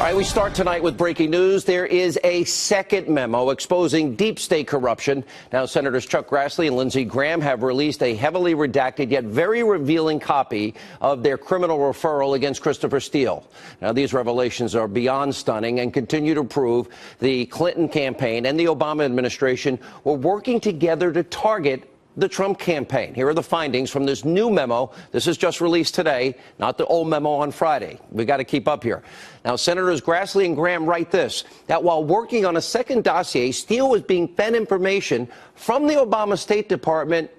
All right, we start tonight with breaking news. There is a second memo exposing deep state corruption. Now, Senators Chuck Grassley and Lindsey Graham have released a heavily redacted yet very revealing copy of their criminal referral against Christopher Steele. Now, these revelations are beyond stunning and continue to prove the Clinton campaign and the Obama administration were working together to target the Trump campaign. Here are the findings from this new memo. This is just released today, not the old memo on Friday. We've got to keep up here. Now, Senators Grassley and Graham write this, that while working on a second dossier, Steele was being fed information from the Obama State Department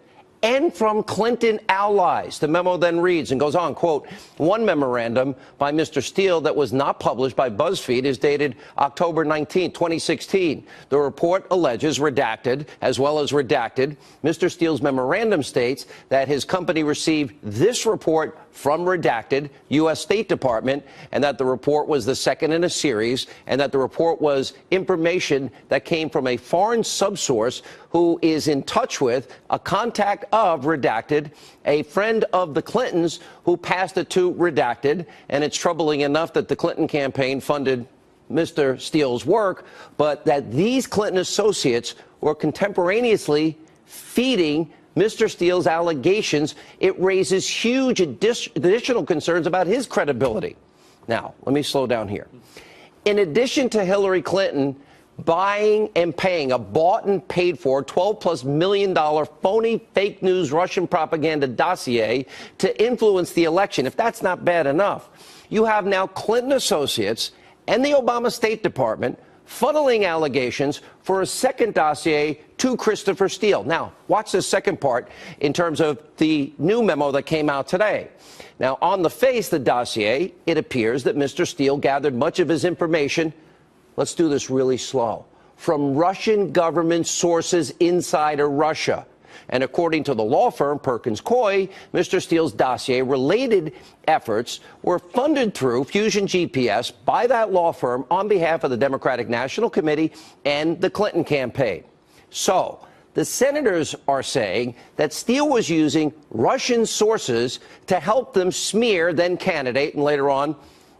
and from Clinton allies. The memo then reads and goes on, quote, one memorandum by Mr. Steele that was not published by BuzzFeed is dated October 19, 2016. The report alleges redacted, as well as redacted. Mr. Steele's memorandum states that his company received this report from redacted U.S. State Department, and that the report was the second in a series, and that the report was information that came from a foreign subsource who is in touch with a contact of redacted, a friend of the Clintons who passed it to redacted. And it's troubling enough that the Clinton campaign funded Mr. Steele's work, but that these Clinton associates were contemporaneously feeding Mr. Steele's allegations. It raises huge additional concerns about his credibility. Now, let me slow down here. In addition to Hillary Clinton buying and paying a bought and paid for $12+ million phony fake news Russian propaganda dossier to influence the election, if that's not bad enough, you have now Clinton associates and the Obama State Department funneling allegations for a second dossier to Christopher Steele. Now, watch this second part in terms of the new memo that came out today. Now, on the face of the dossier, it appears that Mr. Steele gathered much of his information, let's do this really slow, from Russian government sources inside of Russia. And according to the law firm Perkins Coie, Mr. Steele's dossier-related efforts were funded through Fusion GPS by that law firm on behalf of the Democratic National Committee and the Clinton campaign. So the senators are saying that Steele was using Russian sources to help them smear then candidate and later on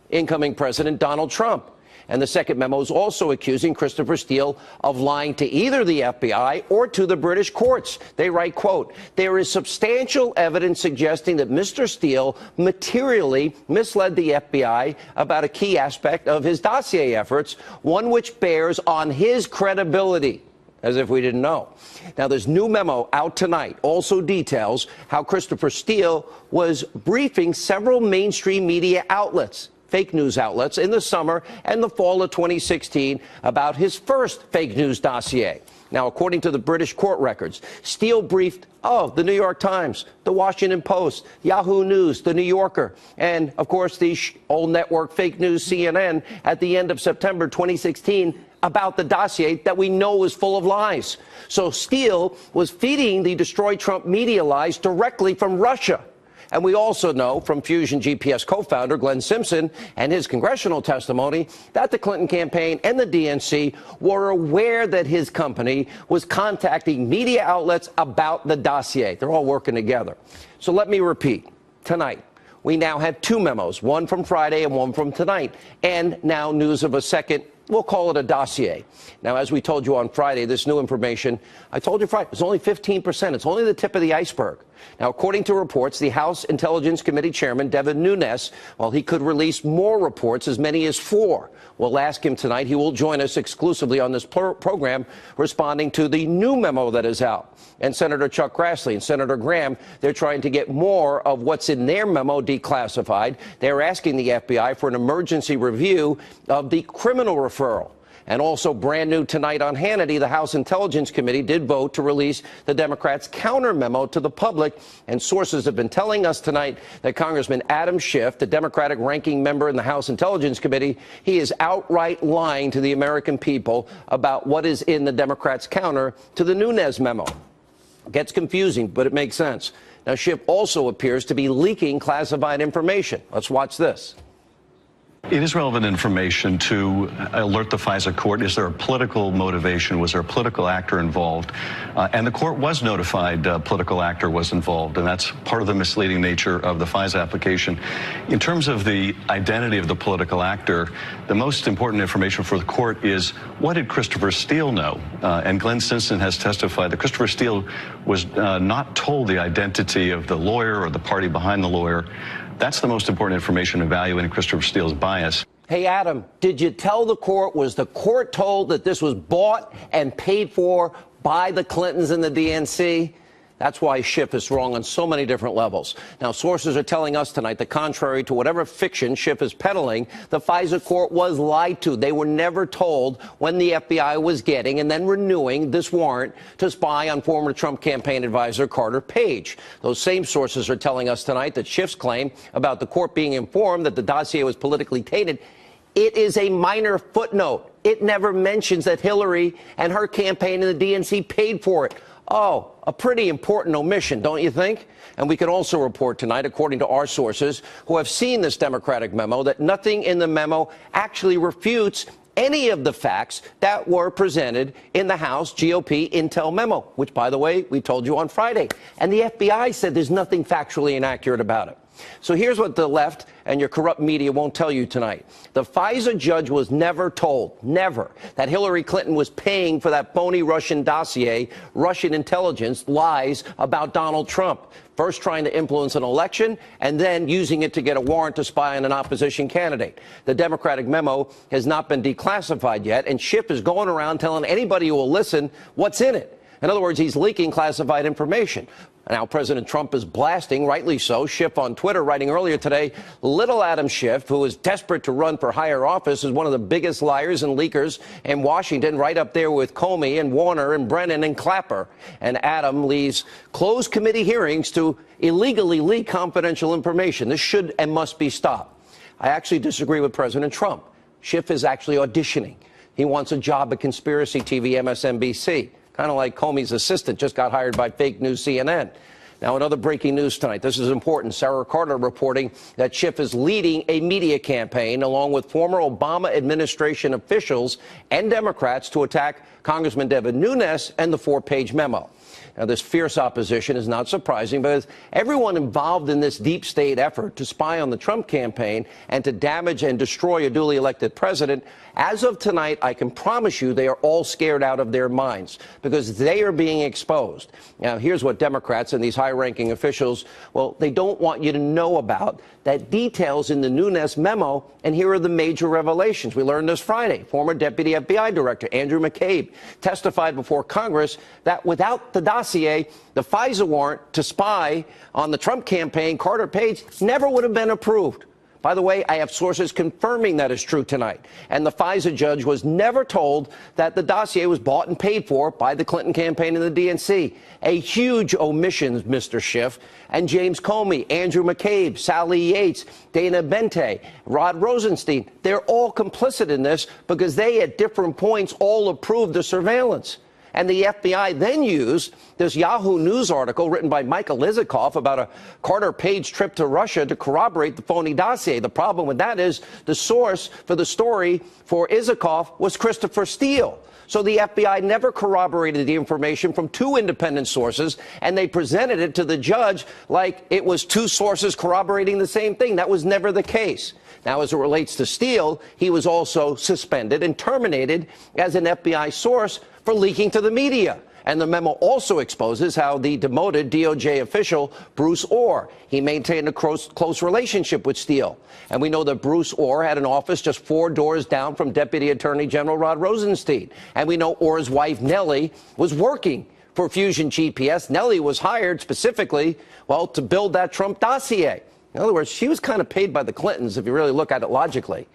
incoming President Donald Trump. And the second memo is also accusing Christopher Steele of lying to either the FBI or to the British courts. They write, quote, there is substantial evidence suggesting that Mr. Steele materially misled the FBI about a key aspect of his dossier efforts, one which bears on his credibility. As if we didn't know. Now, this new memo out tonight also details how Christopher Steele was briefing several mainstream media outlets, fake news outlets, in the summer and the fall of 2016 about his first fake news dossier. Now, according to the British court records, Steele briefed the New York Times, the Washington Post, Yahoo News, the New Yorker, and, of course, the old network fake news CNN at the end of September 2016 about the dossier that we know is full of lies. So Steele was feeding the Destroy Trump media lies directly from Russia. And we also know from Fusion GPS co-founder Glenn Simpson and his congressional testimony that the Clinton campaign and the DNC were aware that his company was contacting media outlets about the dossier. They're all working together. So let me repeat. Tonight, we now have two memos, one from Friday and one from tonight, and now news of a second. We'll call it a dossier. Now, as we told you on Friday, this new information, I told you Friday, it's only 15%. It's only the tip of the iceberg. Now, according to reports, the House Intelligence Committee Chairman, Devin Nunes, well, he could release more reports, as many as 4. We'll ask him tonight. He will join us exclusively on this program, responding to the new memo that is out. And Senator Chuck Grassley and Senator Graham, they're trying to get more of what's in their memo declassified. They're asking the FBI for an emergency review of the criminal referral. And also brand new tonight on Hannity, the House Intelligence Committee did vote to release the Democrats' counter memo to the public. And sources have been telling us tonight that Congressman Adam Schiff, the Democratic ranking member in the House Intelligence Committee, he is outright lying to the American people about what is in the Democrats' counter to the Nunes memo. Gets confusing, but it makes sense. Now, Schiff also appears to be leaking classified information. Let's watch this. It is relevant information to alert the FISA court. Is there a political motivation? Was there a political actor involved? And the court was notified a political actor was involved, and that's part of the misleading nature of the FISA application. In terms of the identity of the political actor, the most important information for the court is, what did Christopher Steele know? And Glenn Simpson has testified that Christopher Steele was not told the identity of the lawyer or the party behind the lawyer. That's the most important information evaluating Christopher Steele's bias. Hey, Adam, did you tell the court, was the court told that this was bought and paid for by the Clintons and the DNC? That's why Schiff is wrong on so many different levels. Now, sources are telling us tonight that contrary to whatever fiction Schiff is peddling, the FISA court was lied to. They were never told when the FBI was getting and then renewing this warrant to spy on former Trump campaign advisor Carter Page. Those same sources are telling us tonight that Schiff's claim about the court being informed that the dossier was politically tainted, it is a minor footnote. It never mentions that Hillary and her campaign and the DNC paid for it. Oh, a pretty important omission, don't you think? And we can also report tonight, according to our sources who have seen this Democratic memo, that nothing in the memo actually refutes any of the facts that were presented in the House GOP intel memo, which, by the way, we told you on Friday. And the FBI said there's nothing factually inaccurate about it. So here's what the left and your corrupt media won't tell you tonight. The FISA judge was never told, never, that Hillary Clinton was paying for that phony Russian dossier, Russian intelligence lies about Donald Trump, first trying to influence an election and then using it to get a warrant to spy on an opposition candidate. The Democratic memo has not been declassified yet, and Schiff is going around telling anybody who will listen what's in it. In other words, he's leaking classified information. Now, President Trump is blasting, rightly so, Schiff on Twitter, writing earlier today, little Adam Schiff, who is desperate to run for higher office, is one of the biggest liars and leakers in Washington, right up there with Comey and Warner and Brennan and Clapper. And Adam leaves closed committee hearings to illegally leak confidential information. This should and must be stopped. I actually disagree with President Trump. Schiff is actually auditioning. He wants a job at Conspiracy TV, MSNBC. Kind of like Comey's assistant just got hired by fake news CNN. Now, another breaking news tonight. This is important. Sarah Carter reporting that Schiff is leading a media campaign along with former Obama administration officials and Democrats to attack Congressman Devin Nunes and the 4-page memo. Now, this fierce opposition is not surprising because everyone involved in this deep state effort to spy on the Trump campaign and to damage and destroy a duly elected president, as of tonight, I can promise you they are all scared out of their minds because they are being exposed. Now, here's what Democrats and these high-ranking officials, well, they don't want you to know about that details in the Nunes memo, and here are the major revelations. We learned this Friday. Former Deputy FBI Director Andrew McCabe testified before Congress that without the dossier, the FISA warrant to spy on the Trump campaign, Carter Page, never would have been approved. By the way, I have sources confirming that is true tonight. And the FISA judge was never told that the dossier was bought and paid for by the Clinton campaign and the DNC. A huge omission, Mr. Schiff. And James Comey, Andrew McCabe, Sally Yates, Dana Bente, Rod Rosenstein, they're all complicit in this because they, at different points, all approved the surveillance. And the FBI then used this Yahoo News article written by Michael Isikoff about a Carter Page trip to Russia to corroborate the phony dossier. The problem with that is the source for the story for Isikoff was Christopher Steele. So the FBI never corroborated the information from two independent sources, and they presented it to the judge like it was two sources corroborating the same thing. That was never the case. Now, as it relates to Steele, he was also suspended and terminated as an FBI source for leaking to the media. And the memo also exposes how the demoted DOJ official, Bruce Orr, he maintained a close relationship with Steele. And we know that Bruce Orr had an office just 4 doors down from Deputy Attorney General Rod Rosenstein. And we know Orr's wife, Nellie, was working for Fusion GPS. Nellie was hired specifically, well, to build that Trump dossier. In other words, she was kind of paid by the Clintons, if you really look at it logically.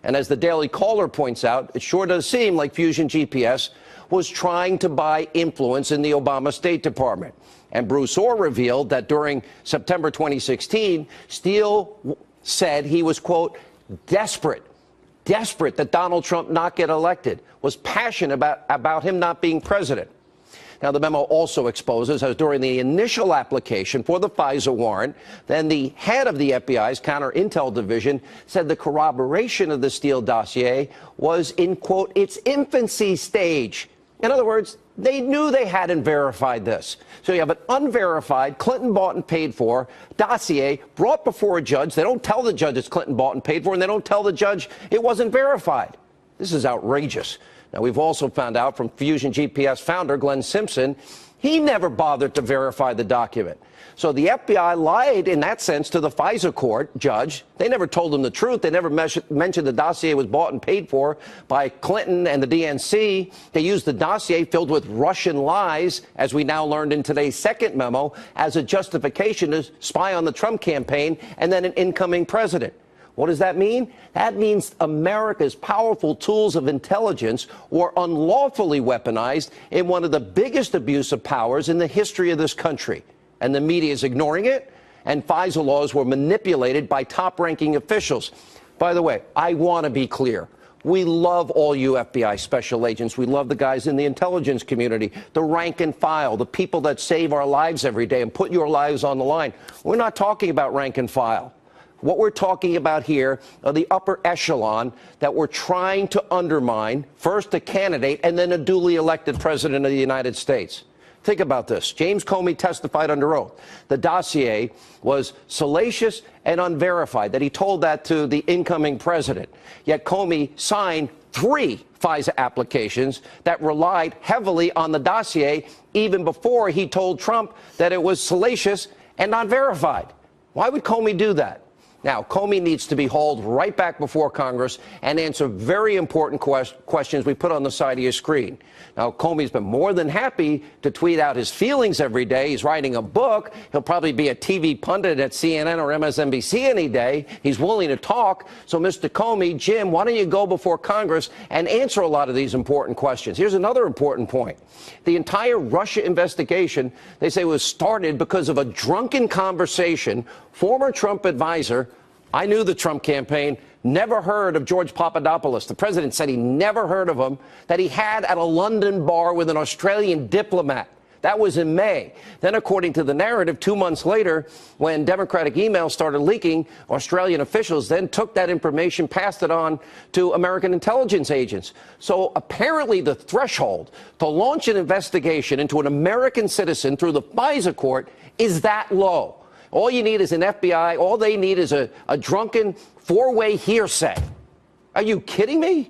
And as the Daily Caller points out, it sure does seem like Fusion GPS was trying to buy influence in the Obama State Department. And Bruce Orr revealed that during September 2016, Steele said he was, quote, desperate that Donald Trump not get elected, was passionate about him not being president. Now, the memo also exposes, as during the initial application for the FISA warrant, then the head of the FBI's counter-intel division said the corroboration of the Steele dossier was in, quote, its infancy stage. In other words, they knew they hadn't verified this. So you have an unverified, Clinton bought and paid for dossier brought before a judge. They don't tell the judge it's Clinton bought and paid for, and they don't tell the judge it wasn't verified. This is outrageous. Now, we've also found out from Fusion GPS founder Glenn Simpson, he never bothered to verify the document. So the FBI lied in that sense to the FISA court judge. They never told him the truth. They never mentioned the dossier was bought and paid for by Clinton and the DNC. They used the dossier filled with Russian lies, as we now learned in today's second memo, as a justification to spy on the Trump campaign and then an incoming president. What does that mean? That means America's powerful tools of intelligence were unlawfully weaponized in one of the biggest abuse of powers in the history of this country. And the media is ignoring it, and FISA laws were manipulated by top-ranking officials. By the way, I want to be clear. We love all you FBI special agents. We love the guys in the intelligence community, the rank and file, the people that save our lives every day and put your lives on the line. We're not talking about rank and file. What we're talking about here are the upper echelon that we're trying to undermine, first a candidate and then a duly elected president of the United States. Think about this. James Comey testified under oath. The dossier was salacious and unverified, that he told that to the incoming president. Yet Comey signed 3 FISA applications that relied heavily on the dossier even before he told Trump that it was salacious and not verified. Why would Comey do that? Now, Comey needs to be hauled right back before Congress and answer very important questions we put on the side of your screen. Now, Comey's been more than happy to tweet out his feelings every day. He's writing a book. He'll probably be a TV pundit at CNN or MSNBC any day. He's willing to talk. So, Mr. Comey, Jim, why don't you go before Congress and answer a lot of these important questions? Here's another important point. The entire Russia investigation, they say, was started because of a drunken conversation. Former Trump advisor, I knew the Trump campaign, never heard of George Papadopoulos. The president said he never heard of him, that he had at a London bar with an Australian diplomat. That was in May. Then, according to the narrative, 2 months later, when Democratic emails started leaking, Australian officials then took that information, passed it on to American intelligence agents. So apparently the threshold to launch an investigation into an American citizen through the FISA court is that low. All you need is an FBI. All they need is a drunken 4-way hearsay. Are you kidding me?